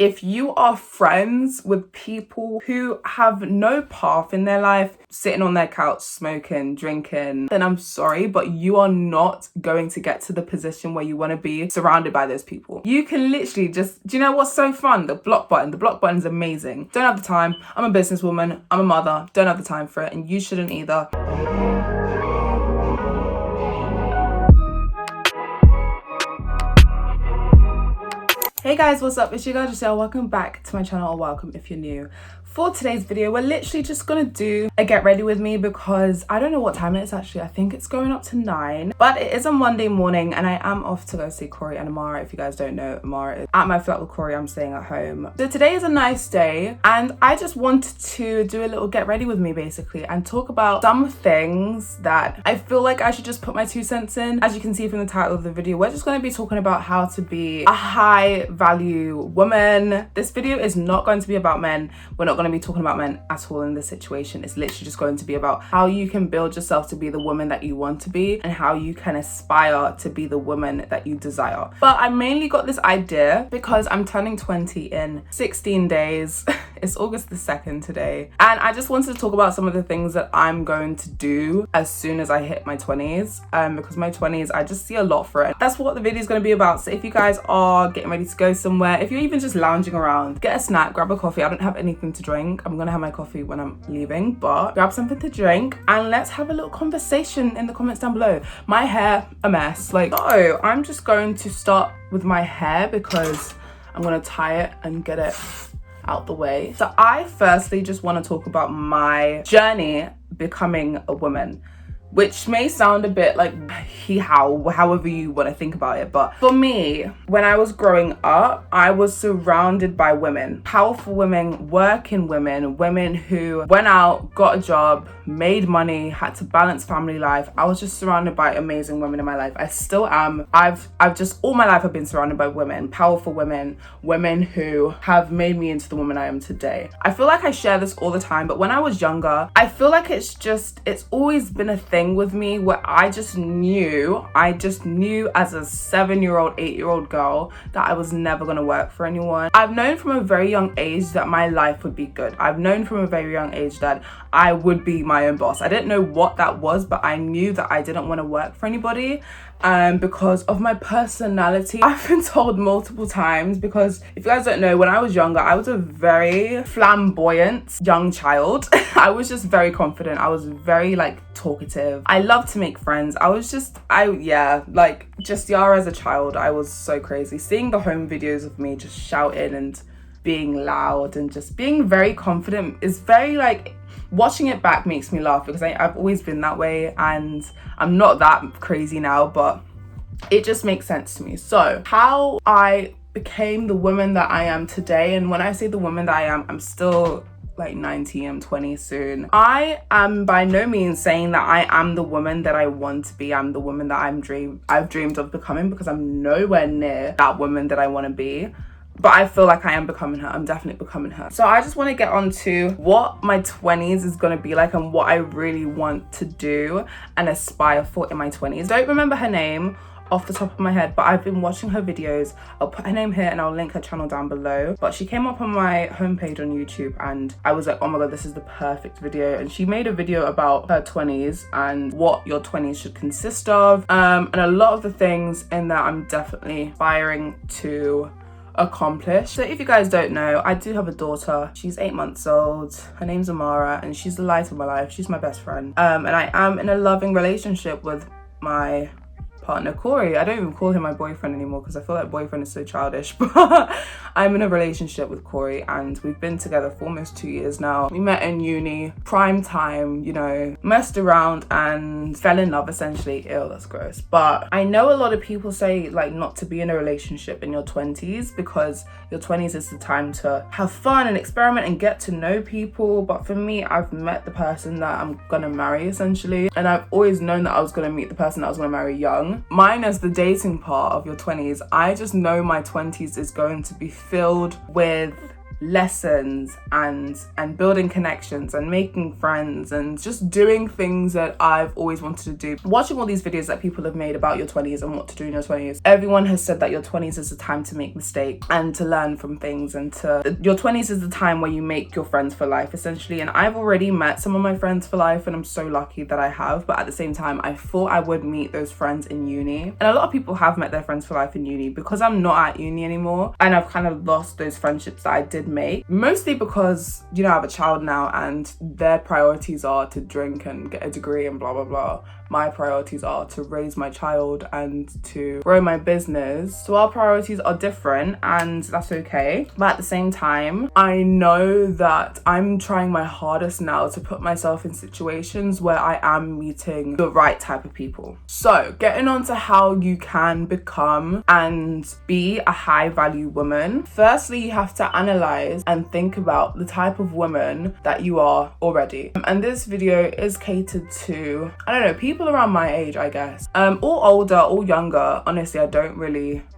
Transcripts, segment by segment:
if you are friends with people who have no path in their life, sitting on their couch, smoking, drinking, then I'm sorry, but you are not going to get to the position where you want to be surrounded by those people. You can literally just, do you know what's so fun? The block button. The block button is amazing. Don't have the time. I'm a businesswoman. I'm a mother. Don't have the time for it, and you shouldn't either. Hey guys, what's up? It's your girl JEWELLERY. Welcome back to my channel, or welcome if you're new. For today's video, we're literally just gonna do a get ready with me because I don't know what time it is actually. I think it's going up to 9, but it is a Monday morning and I am off to go see Corey and Amara. If you guys don't know, Amara is at my flat with Corey. I'm staying at home. So today is a nice day and I just wanted to do a little get ready with me basically and talk about some things that I feel like I should just put my 2 cents in. As you can see from the title of the video, we're just gonna be talking about how to be a high value woman. This video is not going to be about men. We're not going to be talking about men at all in this situation. It's literally just going to be about how you can build yourself to be the woman that you want to be and how you can aspire to be the woman that you desire. But I mainly got this idea because I'm turning 20 in 16 days. It's August the 2nd today. And I just wanted to talk about some of the things that I'm going to do as soon as I hit my 20s. Because my 20s, I just see a lot for it. That's what the video is going to be about. So if you guys are getting ready to go somewhere, if you're even just lounging around, get a snack, grab a coffee. I don't have anything to drink. I'm gonna have my coffee when I'm leaving, but grab something to drink and let's have a little conversation in the comments down below. My hair, a mess. So I'm just going to start with my hair because I'm gonna tie it and get it out the way. So I firstly just want to talk about my journey becoming a woman, which may sound a bit like however you want to think about it. But for me, when I was growing up, I was surrounded by women, powerful women, working women, women who went out, got a job, made money, had to balance family life. I was just surrounded by amazing women in my life. I still am. I've just all my life I've been surrounded by women, powerful women, women who have made me into the woman I am today. I feel like I share this all the time, but when I was younger, I feel like it's always been a thing with me where I just knew as a 7-year-old, 8-year-old girl that I was never gonna work for anyone. I've known from a very young age that my life would be good. I've known from a very young age that I would be my own boss. I didn't know what that was, but I knew that I didn't want to work for anybody because of my personality. I've been told multiple times, because if you guys don't know, when I was younger, I was a very flamboyant young child. I was just very confident. I was very talkative. I loved to make friends. Just Yara as a child, I was so crazy. Seeing the home videos of me just shouting and being loud and just being very confident is very watching it back makes me laugh because I've always been that way and I'm not that crazy now, but it just makes sense to me. So how I became the woman that I am today, and when I say the woman that I am, I'm still 19, I'm 20 soon. I am by no means saying that I am the woman that I want to be. I'm the woman that I've dreamed of becoming, because I'm nowhere near that woman that I want to be. But I feel like I am becoming her. I'm definitely becoming her. So I just want to get on to what my 20s is going to be like and what I really want to do and aspire for in my 20s. Don't remember her name off the top of my head, but I've been watching her videos. I'll put her name here and I'll link her channel down below. But she came up on my homepage on YouTube and I was like, oh my god, this is the perfect video. And she made a video about her 20s and what your 20s should consist of. And a lot of the things in there I'm definitely aspiring to accomplish. So if you guys don't know, I do have a daughter. She's 8 months old. Her name's Amara and she's the light of my life. She's my best friend. And I am in a loving relationship with my partner Corey. I don't even call him my boyfriend anymore because I feel like boyfriend is so childish, but I'm in a relationship with Corey and we've been together for almost 2 years now. We met in uni, prime time, messed around and fell in love essentially. Ew, that's gross. But I know a lot of people say not to be in a relationship in your 20s because your 20s is the time to have fun and experiment and get to know people. But for me, I've met the person that I'm gonna marry essentially, and I've always known that I was gonna meet the person that I was gonna marry young. Minus the dating part of your 20s, I just know my 20s is going to be filled with lessons and building connections and making friends and just doing things that I've always wanted to do. Watching all these videos that people have made about your 20s and what to do in your 20s, everyone has said that your 20s is a time to make mistakes and to learn from things, and your 20s is the time where you make your friends for life, essentially. And I've already met some of my friends for life, and I'm so lucky that I have. But at the same time, I thought I would meet those friends in uni, and a lot of people have met their friends for life in uni. Because I'm not at uni anymore, and I've kind of lost those friendships that I did make, mostly because, you know, I have a child now and their priorities are to drink and get a degree and blah blah blah. My priorities are to raise my child and to grow my business. So our priorities are different, and that's okay. But at the same time, I know that I'm trying my hardest now to put myself in situations where I am meeting the right type of people. So getting on to how you can become and be a high value woman. Firstly, you have to analyze and think about the type of woman that you are already. And this video is catered to, I don't know, people around my age, I guess. Or older or younger. Honestly,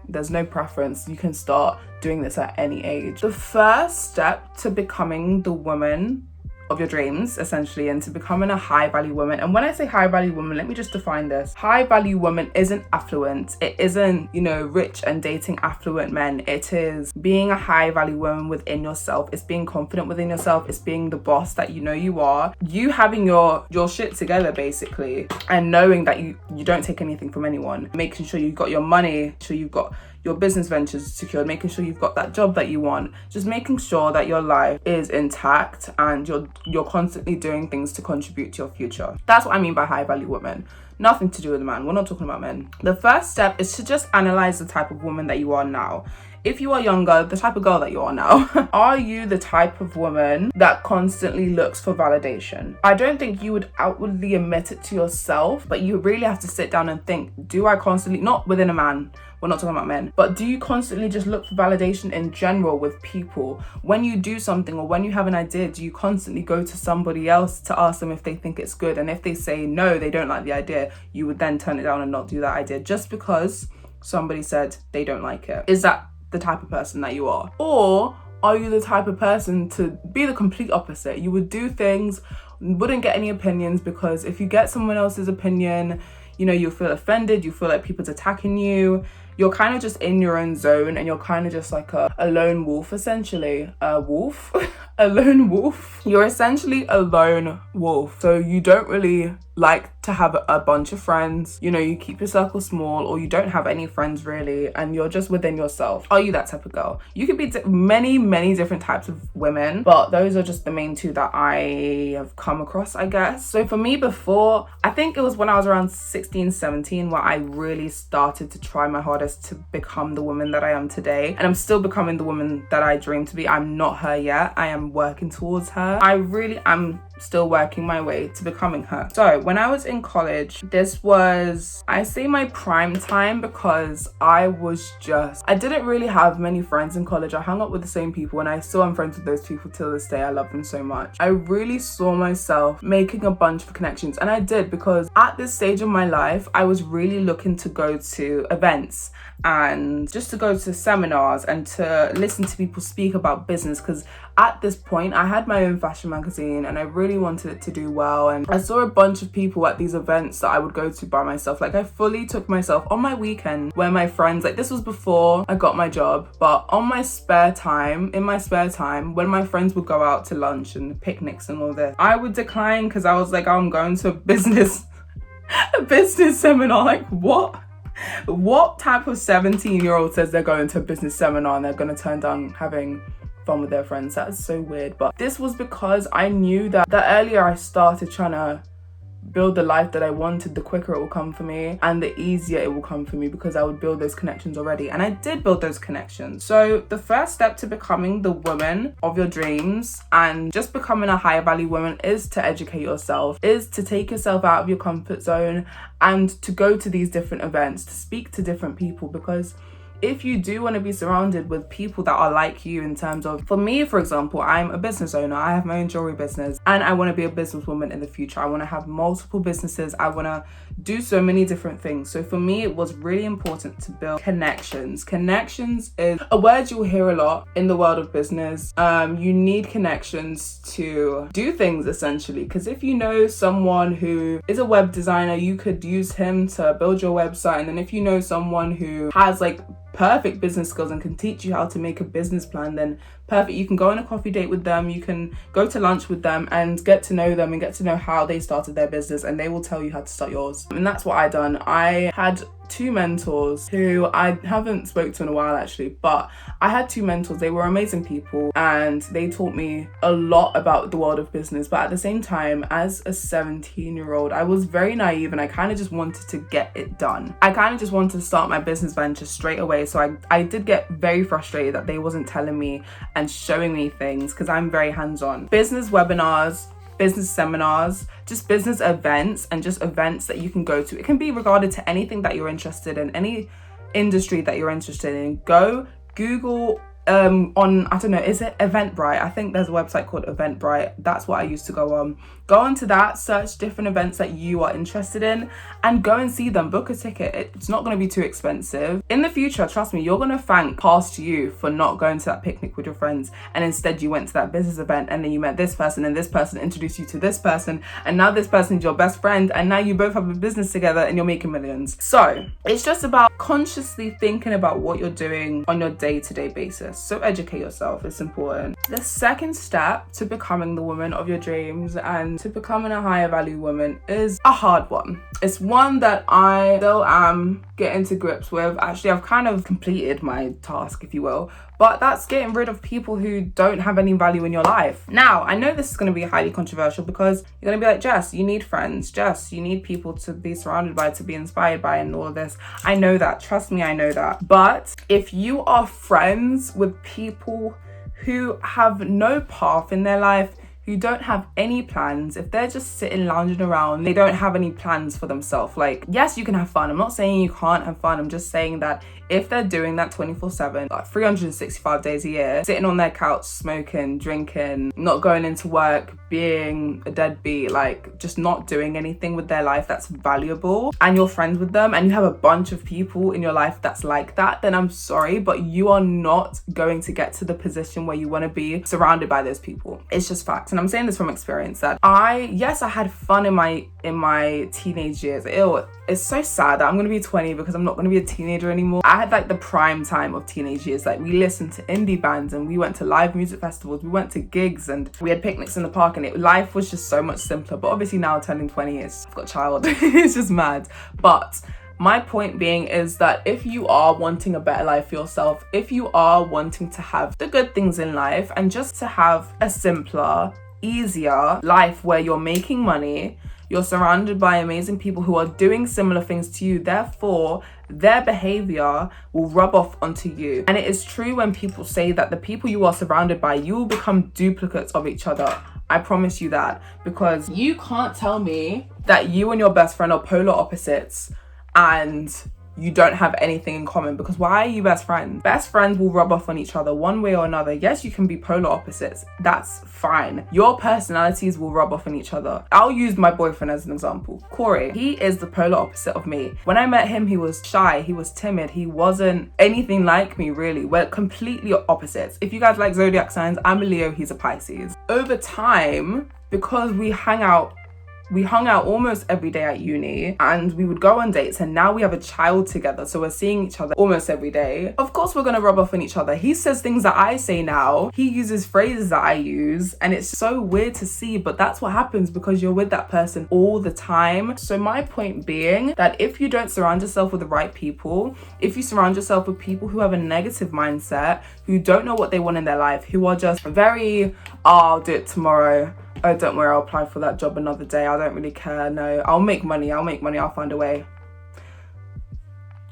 there's no preference. You can start doing this at any age. The first step to becoming the woman of your dreams, essentially, and to becoming a high value woman. And when I say high value woman, let me just define this. High value woman isn't affluent. It isn't, you know, rich and dating affluent men. It is being a high value woman within yourself. It's being confident within yourself. It's being the boss that you know you are. You having your shit together, basically, and knowing that you don't take anything from anyone. Making sure you've got your money, sure you've got your business ventures secured, making sure you've got that job that you want, just making sure that your life is intact and you're constantly doing things to contribute to your future. That's what I mean by high value woman. Nothing to do with a man. We're not talking about men. The first step is to just analyze the type of woman that you are now. If you are younger, the type of girl that you are now, are you the type of woman that constantly looks for validation? I don't think you would outwardly admit it to yourself, but you really have to sit down and think, do I constantly, not within a man, we're not talking about men, but do you constantly just look for validation in general with people? When you do something or when you have an idea, do you constantly go to somebody else to ask them if they think it's good? And if they say no, they don't like the idea, you would then turn it down and not do that idea just because somebody said they don't like it. Is that the type of person that you are? Or are you the type of person to be the complete opposite? You would do things, wouldn't get any opinions, because if you get someone else's opinion, you know, you'll feel offended, you feel like people's attacking you. You're kind of just in your own zone, and you're kind of just like a lone wolf, essentially. A wolf? A lone wolf? You're essentially a lone wolf. So you don't really like to have a bunch of friends. You know, you keep your circle small, or you don't have any friends really, and you're just within yourself. Are you that type of girl? You could be many different types of women, but those are just the main two that I have come across, I guess. So for me, before, I think it was when I was around 16, 17, where I really started to try my hardest to become the woman that I am today. And I'm still becoming the woman that I dream to be. I'm not her yet. I am working towards her. I really am still working my way to becoming her. So when I was in college, this was, I say, my prime time, because I didn't really have many friends in college. I hung up with the same people, and I still am friends with those people till this day. I love them so much. I really saw myself making a bunch of connections, and I did, because at this stage of my life, I was really looking to go to events and just to go to seminars and to listen to people speak about business, because at this point I had my own fashion magazine and I really wanted it to do well. And I saw a bunch of people at these events that I would go to by myself. Like, I fully took myself on my weekend where my friends, like, this was before I got my job, but in my spare time, when my friends would go out to lunch and picnics and all this, I would decline, because I was like, oh, I'm going to a business seminar. Like, what type of 17-year-old says they're going to a business seminar and they're going to turn down having fun with their friends? That's so weird. But this was because I knew that the earlier I started trying to build the life that I wanted, the quicker it will come for me and the easier it will come for me, because I would build those connections already. And I did build those connections. So the first step to becoming the woman of your dreams and just becoming a higher value woman is to educate yourself, is to take yourself out of your comfort zone and to go to these different events, to speak to different people. Because if you do want to be surrounded with people that are like you, in terms of, for me, for example, I'm a business owner. I have my own jewelry business and I want to be a businesswoman in the future. I want to have multiple businesses. I want to do so many different things. So for me, it was really important to build connections. Connections is a word you'll hear a lot in the world of business. You need connections to do things, essentially, because if you know someone who is a web designer, you could use him to build your website. And then if you know someone who has like perfect business skills and can teach you how to make a business plan, then perfect, you can go on a coffee date with them, you can go to lunch with them and get to know them and get to know how they started their business, and they will tell you how to start yours. And that's what I done. I had two mentors who I haven't spoke to in a while actually, but I had two mentors. They were amazing people and they taught me a lot about the world of business. But at the same time, as a 17-year-old, I was very naive and I kind of just wanted to get it done. I kind of just wanted to start my business venture straight away. So I did get very frustrated that they wasn't telling me and showing me things, because I'm very hands-on. Business webinars, business seminars, just business events, and just events that you can go to. It can be regarded to anything that you're interested in, any industry that you're interested in. Go Google on, I don't know, is it Eventbrite? I think there's a website called Eventbrite. That's what I used to go on. Go onto that, search different events that you are interested in and go and see them. Book a ticket. It's not going to be too expensive. In the future, trust me, you're going to thank past you for not going to that picnic with your friends and instead you went to that business event and then you met this person and this person introduced you to this person and now this person's your best friend and now you both have a business together and you're making millions. So it's just about consciously thinking about what you're doing on your day-to-day basis. So educate yourself, it's important. The second step to becoming the woman of your dreams and to becoming a higher value woman is a hard one. It's one that I still am getting to grips with. Actually, I've kind of completed my task, if you will, but that's getting rid of people who don't have any value in your life. Now, I know this is going to be highly controversial because you're going to be like, Jess, you need friends. Jess, you need people to be surrounded by, to be inspired by, and all of this. I know that. Trust me, I know that. But if you are friends with people who have no path in their life, who don't have any plans, if they're just sitting lounging around, they don't have any plans for themselves. Like, yes, you can have fun. I'm not saying you can't have fun. I'm just saying that if they're doing that 24/7, like 365 days a year, sitting on their couch, smoking, drinking, not going into work, being a deadbeat, like just not doing anything with their life that's valuable, and you're friends with them and you have a bunch of people in your life that's like that, then I'm sorry, but you are not going to get to the position where you want to be surrounded by those people. It's just facts. And I'm saying this from experience that I had fun in my teenage years. It's so sad that I'm going to be 20 because I'm not going to be a teenager anymore. I had like the prime time of teenage years. Like, we listened to indie bands and we went to live music festivals, we went to gigs and we had picnics in the park, and life was just so much simpler. But obviously now turning 20, I've got a child. It's just mad. But my point being is that if you are wanting a better life for yourself, if you are wanting to have the good things in life and just to have a simpler, easier life where you're making money, you're surrounded by amazing people who are doing similar things to you, therefore their behavior will rub off onto you. And it is true when people say that the people you are surrounded by, you will become duplicates of each other. I promise you that, because you can't tell me that you and your best friend are polar opposites and you don't have anything in common, because why are you best friends? Best friends will rub off on each other one way or another. Yes, you can be polar opposites. That's fine. Your personalities will rub off on each other. I'll use my boyfriend as an example. Corey, he is the polar opposite of me. When I met him, he was shy, he was timid, he wasn't anything like me really. We're completely opposites. If you guys like zodiac signs, I'm a Leo, he's a Pisces. Over time, because we hung out almost every day at uni and we would go on dates, and now we have a child together, so we're seeing each other almost every day. Of course we're gonna rub off on each other. He says things that I say now, he uses phrases that I use, and it's so weird to see, but that's what happens because you're with that person all the time. So my point being that if you don't surround yourself with the right people, if you surround yourself with people who have a negative mindset, who don't know what they want in their life, who are just very, I'll do it tomorrow, oh, don't worry, I'll apply for that job another day, I don't really care, no, I'll make money, I'll find a way.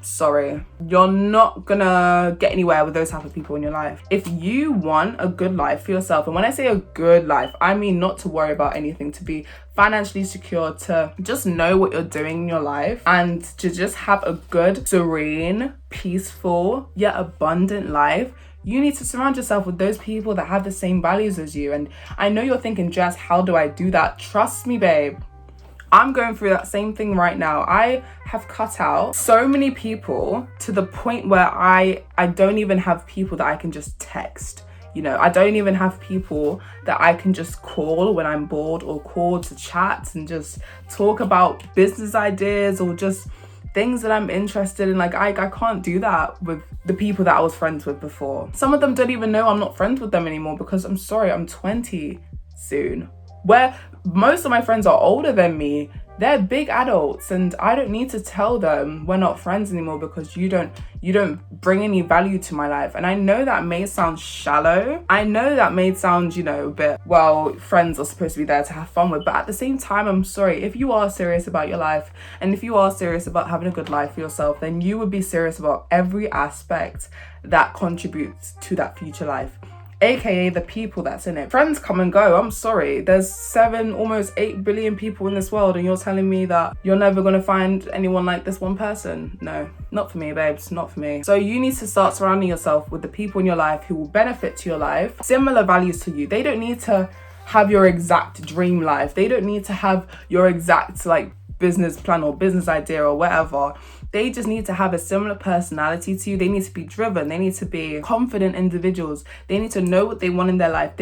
sorry, you're not gonna get anywhere with those type of people in your life. If you want a good life for yourself, and when I say a good life, I mean not to worry about anything, to be financially secure, to just know what you're doing in your life, and to just have a good, serene, peaceful, yet abundant life, you need to surround yourself with those people that have the same values as you. And I know you're thinking, Jess, how do I do that? Trust me, babe. I'm going through that same thing right now. I have cut out so many people to the point where I don't even have people that I can just text. You know, I don't even have people that I can just call when I'm bored, or call to chat and just talk about business ideas or just things that I'm interested in. Like, I can't do that with the people that I was friends with before. Some of them don't even know I'm not friends with them anymore, because I'm sorry, I'm 20 soon. Where most of my friends are older than me, they're big adults, and I don't need to tell them we're not friends anymore because you don't bring any value to my life. And I know that may sound shallow. I know that may sound, you know, a bit, well, friends are supposed to be there to have fun with. But at the same time, I'm sorry, if you are serious about your life, and if you are serious about having a good life for yourself, then you would be serious about every aspect that contributes to that future life, aka the people that's in it. Friends come and go. I'm sorry, there's 7, almost 8 billion people in this world, and you're telling me that you're never gonna find anyone like this one person? No, not for me, babes, not for me. So you need to start surrounding yourself with the people in your life who will benefit to your life, similar values to you. They don't need to have your exact dream life. They don't need to have your exact like business plan or business idea or whatever. They just need to have a similar personality to you. They need to be driven. They need to be confident individuals. They need to know what they want in their life.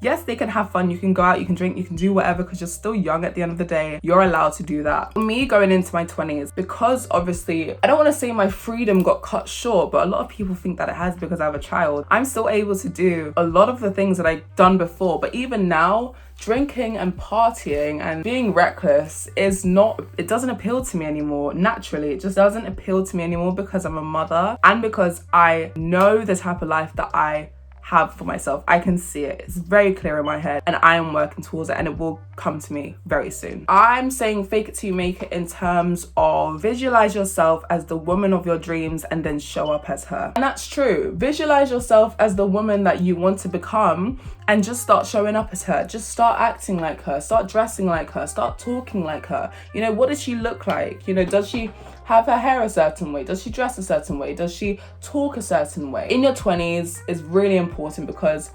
Yes, they can have fun. You can go out, you can drink, you can do whatever, because you're still young at the end of the day. You're allowed to do that. For me, going into my 20s, because obviously, I don't want to say my freedom got cut short, but a lot of people think that it has because I have a child. I'm still able to do a lot of the things that I've done before, but even now, drinking and partying and being reckless it doesn't appeal to me anymore. Naturally, it just doesn't appeal to me anymore, because I'm a mother and because I know the type of life that I have for myself. I can see it. It's very clear in my head, and I am working towards it, and it will come to me very soon. I'm saying fake it till you make it in terms of visualize yourself as the woman of your dreams and then show up as her. And that's true. Visualize yourself as the woman that you want to become and just start showing up as her. Just start acting like her, start dressing like her, start talking like her. You know, what does she look like? You know, does she have her hair a certain way? Does she dress a certain way? Does she talk a certain way? In your 20s is really important, because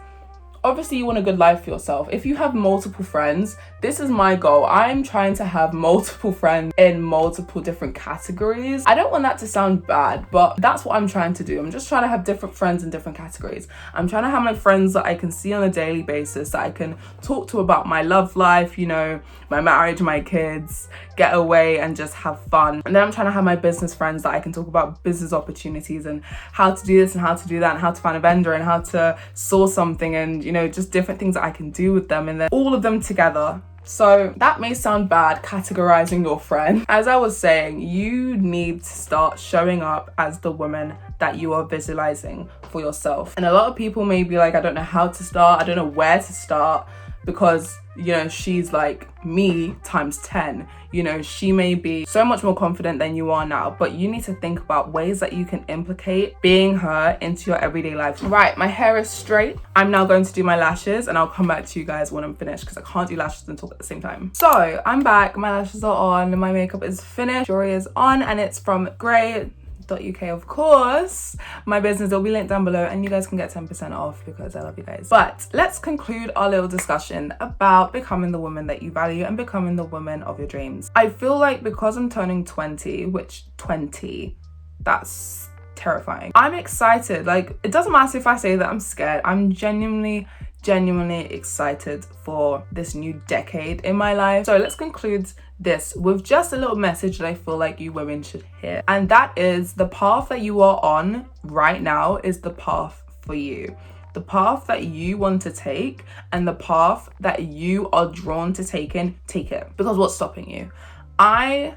obviously you want a good life for yourself. If you have multiple friends, this is my goal. I'm trying to have multiple friends in multiple different categories. I don't want that to sound bad, but that's what I'm trying to do. I'm just trying to have different friends in different categories. I'm trying to have my friends that I can see on a daily basis, that I can talk to about my love life, you know, my marriage, my kids, get away and just have fun. And then I'm trying to have my business friends that I can talk about business opportunities and how to do this and how to do that and how to find a vendor and how to source something, and you know, just different things that I can do with them, and then all of them together. So that may sound bad, categorizing your friend. As I was saying, you need to start showing up as the woman that you are visualizing for yourself. And a lot of people may be like, I don't know how to start, I don't know where to start, because you know, she's like me times 10. You know, she may be so much more confident than you are now, but you need to think about ways that you can implicate being her into your everyday life. Right, my hair is straight. I'm now going to do my lashes, and I'll come back to you guys when I'm finished, because I can't do lashes and talk at the same time. So I'm back, my lashes are on, my makeup is finished, jewelry is on, and it's from Grey.uk, of course. My business will be linked down below, and you guys can get 10% off because I love you guys. But let's conclude our little discussion about becoming the woman that you value and becoming the woman of your dreams. I feel like because I'm turning 20, which 20, that's terrifying. I'm excited. Like, it doesn't matter if I say that I'm scared. I'm genuinely excited for this new decade in my life. So let's conclude this with just a little message that I feel like you women should hear, and that is the path that you are on right now is the path for you. The path that you want to take and the path that you are drawn to take it, because what's stopping you? I'm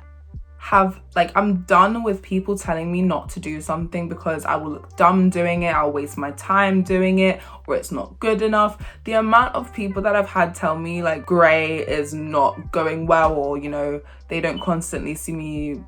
done with people telling me not to do something because I will look dumb doing it, I'll waste my time doing it, or it's not good enough. The amount of people that I've had tell me like Grey is not going well, or you know, they don't constantly see me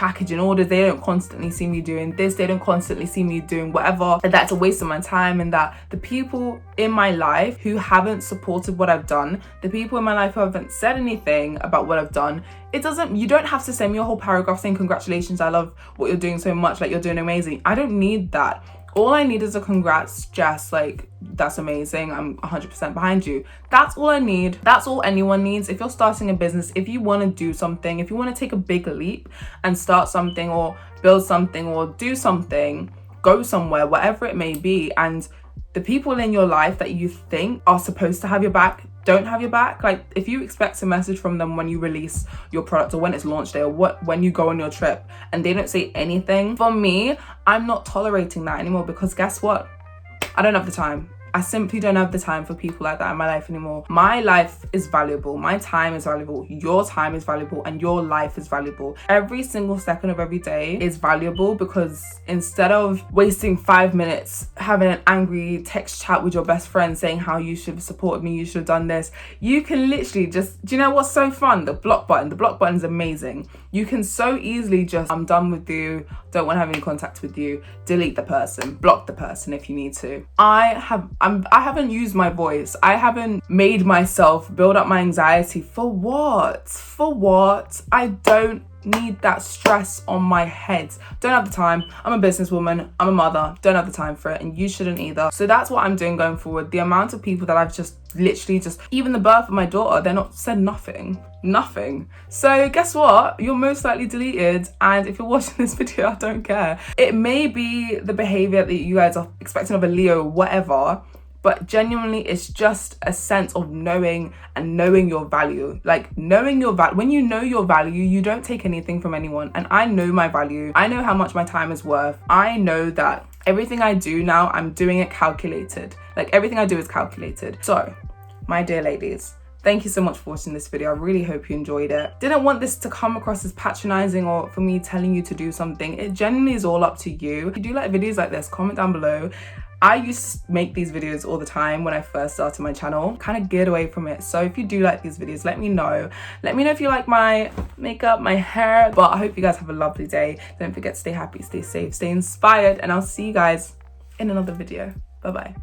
packaging orders, they don't constantly see me doing this, they don't constantly see me doing whatever, and that's a waste of my time. And that the people in my life who haven't supported what I've done, the people in my life who haven't said anything about what I've done, you don't have to send me a whole paragraph saying congratulations, I love what you're doing so much, like you're doing amazing. I don't need that. All I need is a congrats, Jess, like that's amazing, I'm 100% behind you. That's all I need. That's all anyone needs. If you're starting a business, if you want to do something, if you want to take a big leap and start something or build something or do something, go somewhere, whatever it may be, and the people in your life that you think are supposed to have your back don't have your back. Like if you expect a message from them when you release your product or when it's launch day or when you go on your trip and they don't say anything, for me, I'm not tolerating that anymore, because guess what? I don't have the time. I simply don't have the time for people like that in my life anymore. My life is valuable. My time is valuable. Your time is valuable, and your life is valuable. Every single second of every day is valuable, because instead of wasting 5 minutes having an angry text chat with your best friend saying how you should have supported me, you should have done this, you can literally just, do you know what's so fun? The block button. The block button is amazing. You can so easily just, I'm done with you, don't want to have any contact with you, delete the person, block the person if you need to. I haven't used my voice. I haven't made myself build up my anxiety. For what? For what? I don't need that stress on my head. Don't have the time. I'm a businesswoman. I'm a mother. Don't have the time for it, and you shouldn't either. So that's what I'm doing going forward. The amount of people that I've just literally even the birth of my daughter, they're not said nothing. So guess what? You're most likely deleted, and if you're watching this video, I don't care. It may be the behavior that you guys are expecting of a Leo, whatever, but genuinely it's just a sense of knowing your value. Like knowing your value. When you know your value, you don't take anything from anyone. And I know my value. I know how much my time is worth. I know that everything I do now, I'm doing it calculated. Like everything I do is calculated. So, my dear ladies, thank you so much for watching this video. I really hope you enjoyed it. Didn't want this to come across as patronizing or for me telling you to do something. It genuinely is all up to you. If you do like videos like this, comment down below. I used to make these videos all the time when I first started my channel, kind of geared away from it. So if you do like these videos, let me know. Let me know if you like my makeup, my hair, but I hope you guys have a lovely day. Don't forget to stay happy, stay safe, stay inspired, and I'll see you guys in another video. Bye-bye.